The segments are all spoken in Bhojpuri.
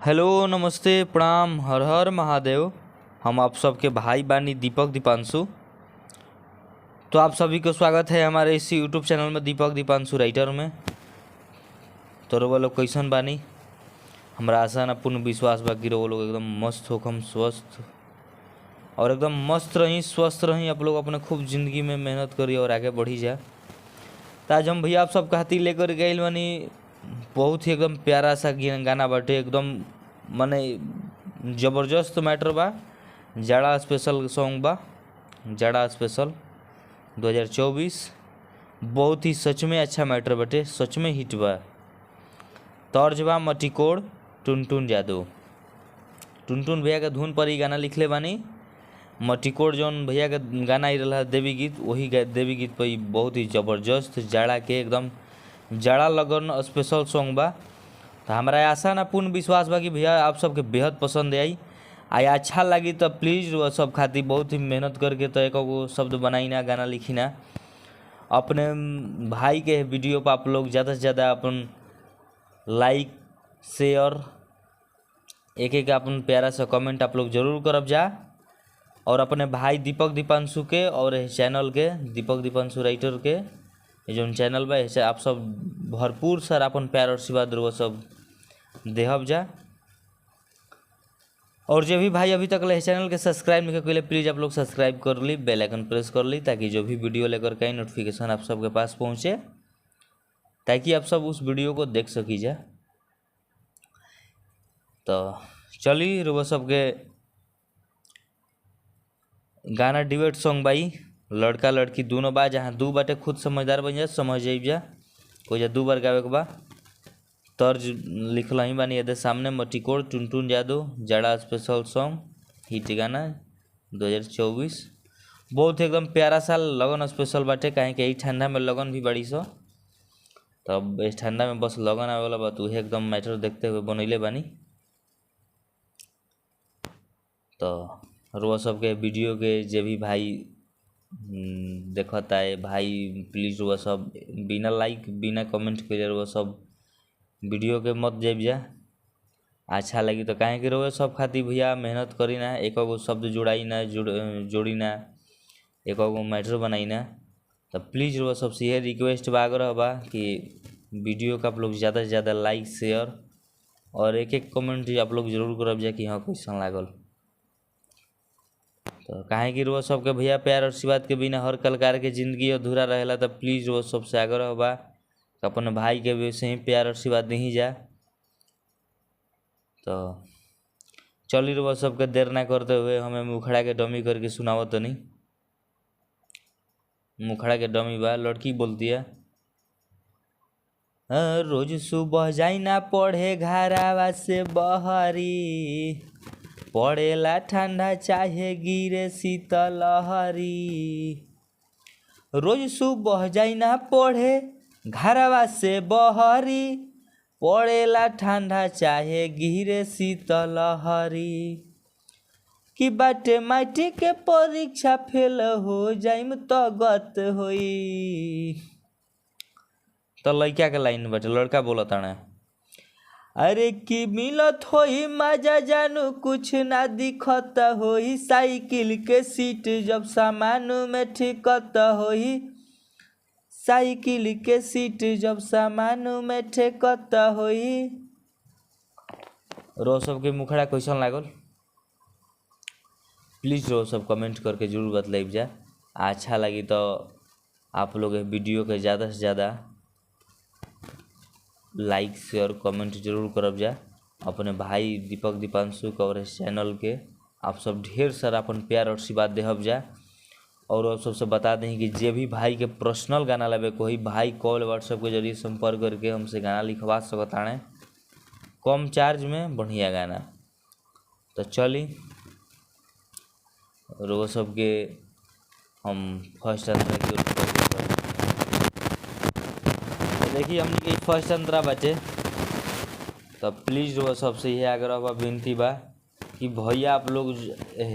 हेलो नमस्ते प्रणाम हर हर महादेव। हम आप सबके भाई बानी दीपक दीपांशु। तो आप सभी को स्वागत है हमारे इस यूट्यूब चैनल में दीपक दीपांशु राइटर में। तो वो लोग कैसन बानी, हमारा आशा ना पूर्ण विश्वास बाकी वो लोग एकदम मस्त होकम स्वस्थ और एकदम मस्त रही स्वस्थ रही। आप लोग अपने खूब ज़िंदगी में मेहनत करी और आगे बढ़ी जा। तो आज हम भैया आप सब खातिर लेकर गए बानी बहुत ही एकदम प्यारा सा गाना बाटे, एकदम माने ज़बरदस्त मैटर बा। जाड़ा स्पेशल सॉन्ग बा, जाड़ा स्पेशल 2024। बहुत ही सच में अच्छा मैटर बाटे, सच में हिट बा। तर्ज बा मटिकोड़ टुनटुन जादू। टुनटुन भैया के धुन पर ही गाना लिखले बानी। मटिकोड़ जौन भैया के गाना आई रहा देवी गीत, वही देवी गीत पर बहुत ही ज़बरदस्त जाड़ा के एकदम जाड़ा लगन स्पेशल सॉन्ग बा। तो हमारा आशा ना पूर्ण विश्वास बा कि भैया आप सबके बेहद पसंद आई। अच्छा लगी तो प्लीज़ वो सब खातिर बहुत ही मेहनत करके तो एक शब्द बनाई ना, गाना लिखी ना। अपने भाई के वीडियो पर आप लोग ज़्यादा से ज़्यादा अपन लाइक शेयर एक एक अपन प्यारा सा कमेंट आप लोग ज़रूर करब जा। और अपने भाई दीपक दीपांशु के और चैनल के दीपक दीपांशु राइटर के जो चैनल बा आप सब भरपूर सर अपन प्यार और आशीर्वाद वो सब देहब जा। और जो भी भाई अभी तक ले चैनल के सब्सक्राइब नहीं कैले प्लीज़ आप लोग सब्सक्राइब कर ली, बेल आइकन प्रेस कर ली, ताकि जो भी वीडियो लेकर के नोटिफिकेशन आप सबके पास पहुँचे, ताकि आप सब उस वीडियो को देख सकी जा। तो चलिए वो सबके गाना डिबेट सॉन्ग बाई लड़का लड़की दोनों बा, जहाँ दू बाटे खुद समझदार बन जा समझ जाइब जा। कोई जा 2 बार गावे के बा। तर्ज लिखल ही बानी यदि सामने मटिकोड़ टुनटुन जादू जाड़ा स्पेशल सॉन्ग हिट गाना 2024। बहुत एकदम प्यारा सा लगन स्पेशल बाटे, काहे कि ठंडा में लगन भी बड़ी सो। तब इस ठंडा में बस लगन आवे वाला बात उहे एकदम मैटर देखते हुए बनैले बानी। तो रोआ सबके वीडियो के जे भी भाई देखता है भाई प्लीज़ वो सब बिना लाइक बिना कमेंट के वो सब वीडियो के मत जाइब जा। अच्छा लगी तो काहे कि रोए सब खातिर भैया मेहनत करी ना, एक शब्द जोड़ाई ना जोड़ी ना, एक मैटर बनाई ना। तो प्लीज़ वो सबसे यह रिक्वेस्ट बा आग्रह बा कि वीडियो का आप लोग ज़्यादा से ज़्यादा लाइक शेयर और एक एक कमेंट आप लोग जरूर करब जा कि हाँ कैसन लागल। तो काहे कि वो सबके भैया प्यार और आशीर्वाद के बिना हर कलाकार के ज़िंदगी अधूरा रहेला। तो प्लीज़ वो सबसे आग्रह बा अपने भाई के भी वैसे ही प्यार और आशीर्वाद नहीं जा। तो चलिए वो सबके देर ना करते हुए हमें मुखड़ा के डमी करके सुनावो। तो नहीं मुखड़ा के डमी बा लड़की बोलती है, रोज सुबह जाई ना पढ़े घरावा से बहरी, पड़ेला ठंडा चाहे गिरे शीतलहरी। रोज सुबह जाई ना पढ़े घरवा से बहरी, पड़ेला ठंडा चाहे गिरे शीतलहरी। कि बाटे माटी के परीक्षा फेल हो जाइम तो गत होई। तो लड़का के लाइन बाटे, लड़का बोला ताने, अरे कि मिलत होई मजा जानू कुछ ना दिखत होई, साइकिल के सीट जब सामान में ठिकत होई, साइकिल के सीट जब सामान में ठेकत होई। रो सबके मुखड़ा कैसन लागल प्लीज़ रो सब कमेंट करके जरूर बतलाइब जा। अच्छा लगी तो आप लोग वीडियो के ज़्यादा से ज़्यादा लाइक शेयर कमेंट जरूर करब जा। अपने भाई दीपक दीपांशु और चैनल के आप सब ढेर सारा अपन प्यार और आशीर्वाद देहब जा। और आप सबसे बता दें कि जे भी भाई के पर्सनल गाना लगे कोई भाई कॉल व्हाट्सएप के जरिए संपर्क करके हमसे गाना लिखवा सकता है कम चार्ज में बढ़िया गाना। तो चली वो सबके हम फर्स्ट अंतरा की देखिए हमने के फर्स्ट अंतरा बाटे। तो प्लीज़ वो सबसे यह आग्रह बा विनती बा कि भैया आप लोग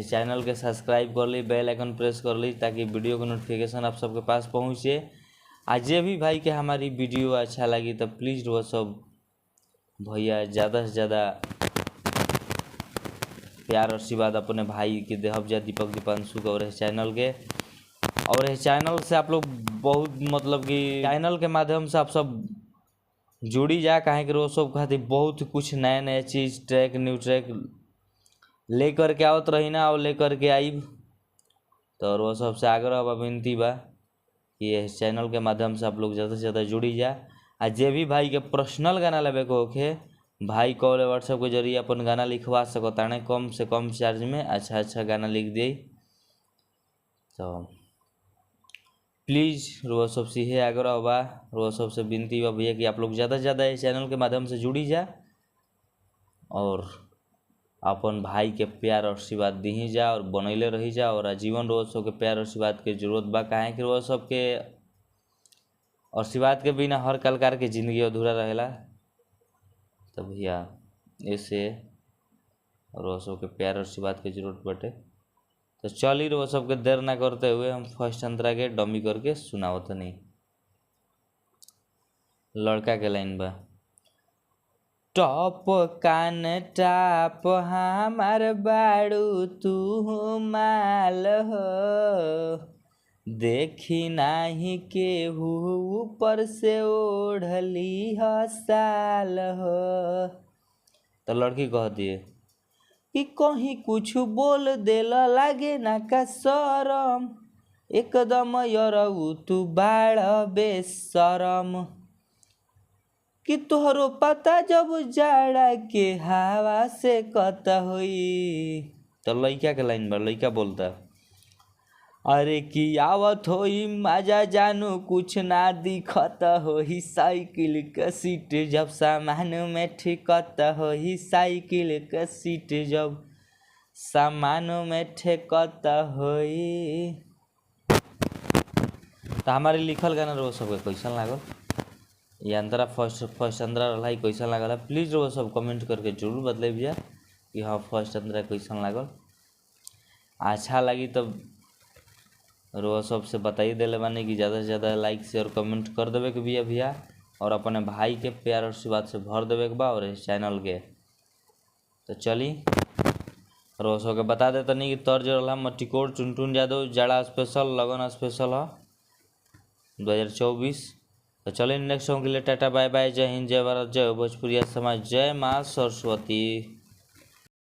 चैनल के सब्सक्राइब कर ली, बेल आइकन प्रेस कर ली, ताकि वीडियो का नोटिफिकेशन आप सबके पास पहुँचे। आज जे भी भाई के हमारी वीडियो अच्छा लगी तो प्लीज़ वो सब भैया ज़्यादा से ज़्यादा प्यार आशीर्वाद अपने भाई के देहब जा दीपक दीपांशु के और इस चैनल के। और इस चैनल से आप लोग बहुत मतलब कि चैनल के माध्यम से आप सब जुड़ी जा, काहे कि रोज सब खातिर बहुत कुछ नए नए चीज़ ट्रैक न्यू ट्रैक लेकर के आवत रही ना और लेकर के आईब। तो वो सबसे आग्रह बा विनती बा कि इस चैनल के माध्यम से आप लोग ज़्यादा से ज़्यादा जुड़ी जा। आ जे भी भाई के पर्सनल गाना लेवे को होखे भाई कॉल व्हाट्सएप के जरिए अपन गाना लिखवा सकताने कम से कम चार्ज में, अच्छा गाना लिख दिए। तो प्लीज़ रोज सबसे यही आग्रह बा, रोज सबसे विनती बा भैया कि आप लोग ज़्यादा से ज़्यादा इस चैनल के माध्यम से जुड़ी जा और अपन भाई के प्यार और आशीर्वाद दी जा और बनैले रही जा। और आजीवन रोज सबके प्यार आशीर्वाद के जरूरत बा, काहे कि रोज सबके आशीर्वाद के बिना हर कलाकार के जिंदगी अधूरा रहेला। तो भैया ऐसे रोज सबके प्यार आशीर्वाद के जरूरत बाटे। तो चली रोज सबके देर ना करते हुए हम फर्स्ट अंतरा के डमी करके सुनावत नहीं। लड़का के लाइन बा, टॉप कान टाप हमार बाड़ू तू माल हो, देखी नाही केहू ऊपर से ओढ़ली हसाल हो। तो लड़की कहती है कि कहीं कुछ बोल देला लागे ना का शरम, एकदम यरऊ तू बाड़ बेशरम, कि तोहरो पता जब जाड़ा के हवा से कत होई। तो लड़का के लाइन बा, लड़का बोलता अरे कि आवत होई मजा जानू कुछ ना दिखत होई, साइकिल के सीट जब सामान में ठेकत होई, साइकिल के सीट जब सामान में ठेकत होई। तो हमारे लिखल गाना रोज सबके कैसन लागल, ये अंतरा फर्स्ट अंतरा रहा कैसन लागल, प्लीज़ रोज सब कमेंट करके जरूर बतले भैया कि हाँ फर्स्ट अंतरा कैसन लागल। अच्छा लगी तो रोज सबसे बताई दिले बानी कि ज़्यादा से ज़्यादा लाइक शेयर कमेंट कर देवे के भैया और अपने भाई के प्यार और आशीर्वाद से भर देवे के बा और इस चैनल के। तो चली रोज सबके बता देता नहीं कि तर्ज रहा मटिकोड़ टुनटुन यादव जाड़ा स्पेशल लगन स्पेशल है 2024। तो चलिए नेक्स्ट सॉन्ग के लिए टाटा बाय बाय, जय हिंद जय भारत जय भोजपुरिया समाज, जय माँ सरस्वती।